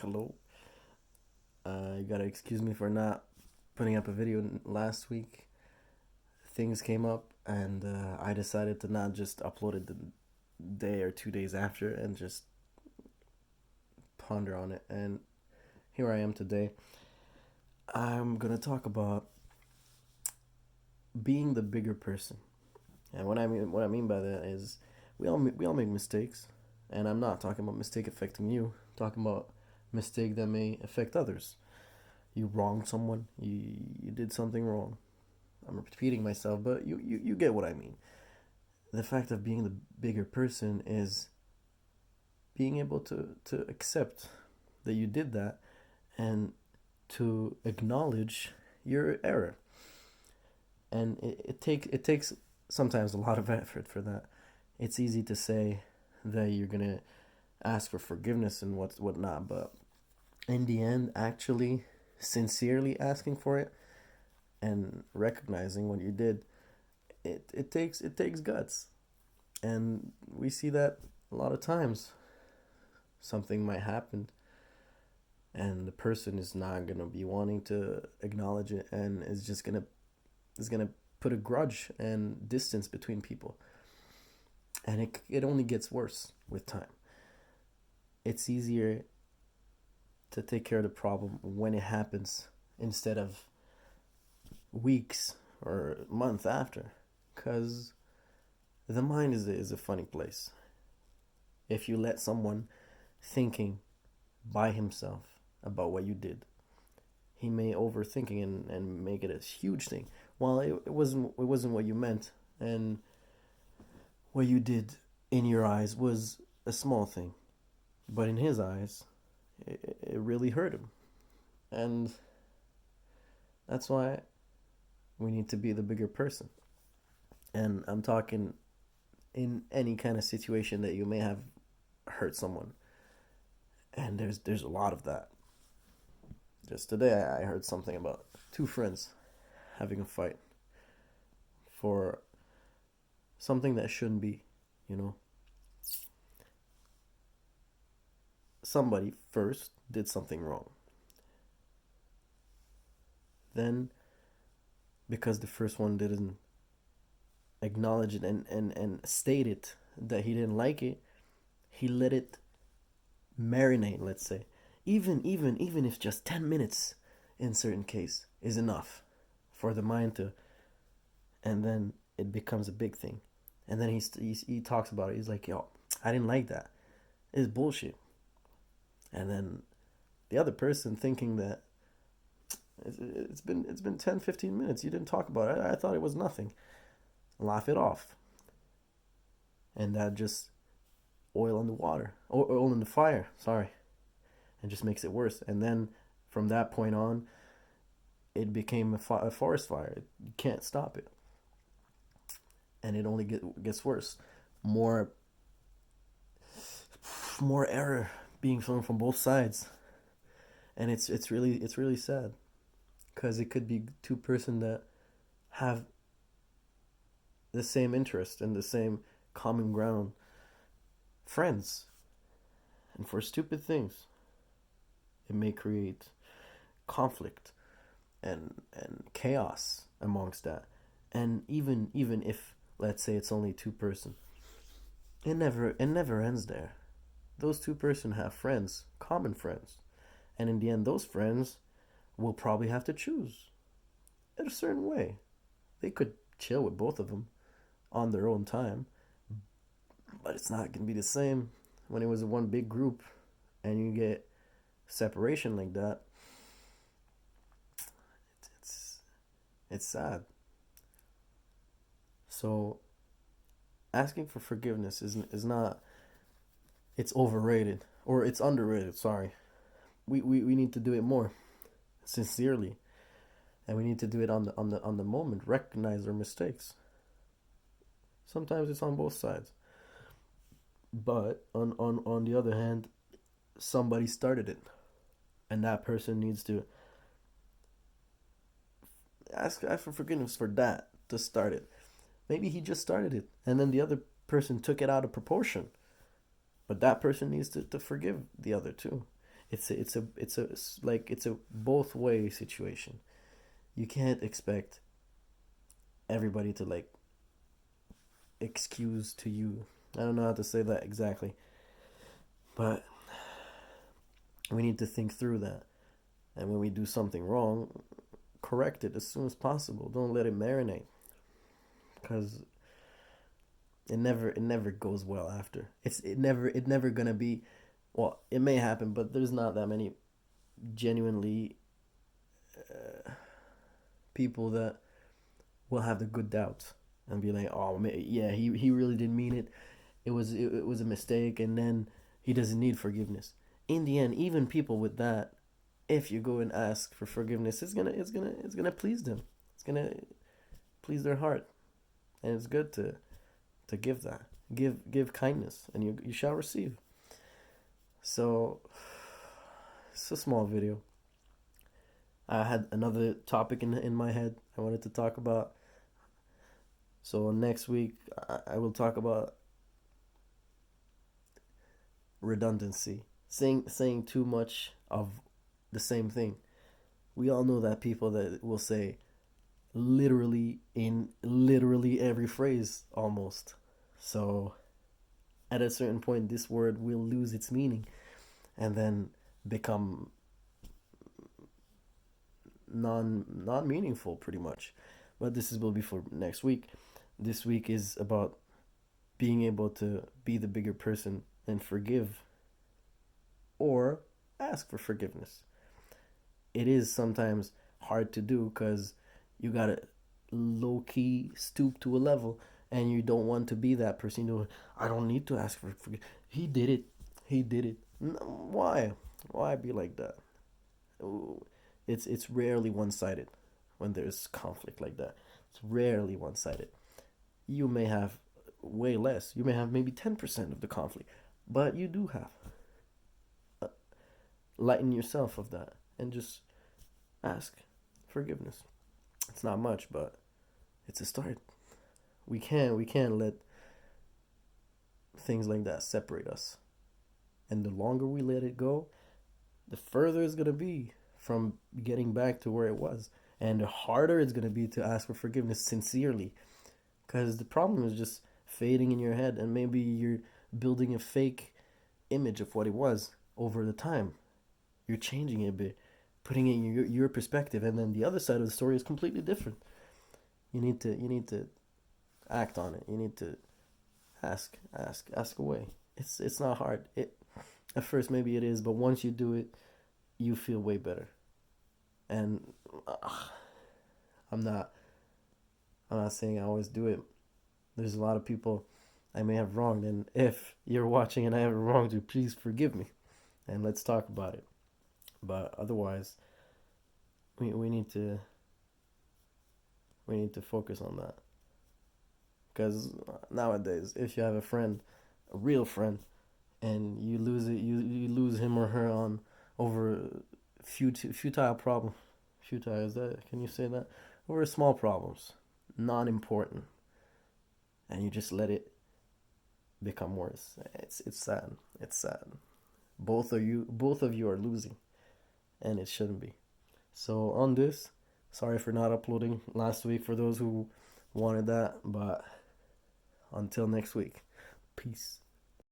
Hello. You gotta excuse me for not putting up a video last week. Things came up, and I decided to not just upload it the day or 2 days after and just ponder on it. And here I am today. I'm gonna talk about being the bigger person. And what I mean by that is we all make mistakes, and I'm not talking about mistake affecting you. I'm talking about mistake that may affect others. You wronged someone. You did something wrong. I'm repeating myself, but you get what I mean. The fact of being the bigger person is being able to accept that you did that and to acknowledge your error. And it takes sometimes a lot of effort for that. It's easy to say that you're gonna ask for forgiveness and whatnot, but in the end, actually sincerely asking for it and recognizing what you did, it takes guts. And we see that a lot of times. Something might happen and the person is not gonna be wanting to acknowledge it and is gonna put a grudge and distance between people. And it only gets worse with time. It's easier to take care of the problem when it happens instead of weeks or months after, because the mind is a funny place. If you let someone thinking by himself about what you did, he may overthinking and make it a huge thing. Well, it wasn't what you meant, and what you did in your eyes was a small thing, but in his eyes, it really hurt him. And that's why we need to be the bigger person. And I'm talking in any kind of situation that you may have hurt someone, and there's a lot of that. Just today, I heard something about two friends having a fight for something that shouldn't be. You know, somebody first did something wrong. Then, because the first one didn't acknowledge it and state it that he didn't like it, he let it marinate, let's say. Even if just 10 minutes in certain case is enough for the mind to, and then it becomes a big thing. And then he talks about it. He's like, yo, I didn't like that. It's bullshit. And then the other person thinking that it's been 10, 15 minutes. You didn't talk about it. I thought it was nothing. Laugh it off. And that just oil in the water, or oil in the fire, sorry, and just makes it worse. And then from that point on, it became a forest fire. You can't stop it. And it only gets worse. More more error being thrown from both sides. And it's really sad, because it could be two person that have the same interest and the same common ground, friends, and for stupid things it may create conflict and chaos amongst that. And even if, let's say, it's only two person, it never ends there. Those two person have friends, common friends, and in the end those friends will probably have to choose in a certain way. They could chill with both of them on their own time, but it's not going to be the same when it was one big group and you get separation like that. It's it's sad. So asking for forgiveness is not, it's overrated or it's underrated. Sorry, we need to do it more sincerely, and we need to do it on the moment. Recognize our mistakes. Sometimes it's on both sides, but on the other hand, somebody started it, and that person needs to ask for forgiveness for that to start it. Maybe he just started it, and then the other person took it out of proportion. But that person needs to forgive the other too. It's a both way situation. You can't expect everybody to like excuse to you. I don't know how to say that exactly, but we need to think through that. And when we do something wrong, correct it as soon as possible. Don't let it marinate, because it never goes well after. It never gonna be. Well, it may happen, but there's not that many genuinely people that will have the good doubts and be like, oh yeah, he really didn't mean it. It was a mistake, and then he doesn't need forgiveness. In the end, even people with that, if you go and ask for forgiveness, it's gonna please them. It's gonna please their heart, and it's good to give that. Give kindness, and you shall receive. So it's a small video. I had another topic in my head I wanted to talk about. So next week I will talk about redundancy, saying too much of the same thing. We all know that people that will say literally in literally every phrase almost. So at a certain point, this word will lose its meaning and then become non meaningful pretty much. But will be for next week. This week is about being able to be the bigger person and forgive or ask for forgiveness. It is sometimes hard to do because you gotta low key stoop to a level, and you don't want to be that person. You know, I don't need to ask for forgiveness. He did it. He did it. No, why? Why be like that? It's rarely one sided when there's conflict like that. It's rarely one sided. You may have way less. You may have maybe 10% of the conflict, but you do have. Lighten yourself of that and just ask forgiveness. It's not much, but it's a start. We can't let things like that separate us. And the longer we let it go, the further it's gonna be from getting back to where it was. And the harder it's gonna be to ask for forgiveness sincerely. Because the problem is just fading in your head, and maybe you're building a fake image of what it was over the time. You're changing it a bit, putting it in your perspective, and then the other side of the story is completely different. You need to act on it. You need to ask away. It's not hard. It at first maybe it is, but once you do it, you feel way better. And I'm not I'm not saying I always do it. There's a lot of people I may have wronged, and if you're watching and I have wronged you, please forgive me, and let's talk about it. But otherwise, we need to focus on that, because nowadays, if you have a friend, a real friend, and you lose it, you lose him or her on over futile problem. Futile, is that? Can you say that? Over small problems, non important, and you just let it become worse. It's sad. It's sad. Both of you are losing, and it shouldn't be. So on this, sorry for not uploading last week for those who wanted that, but until next week, peace.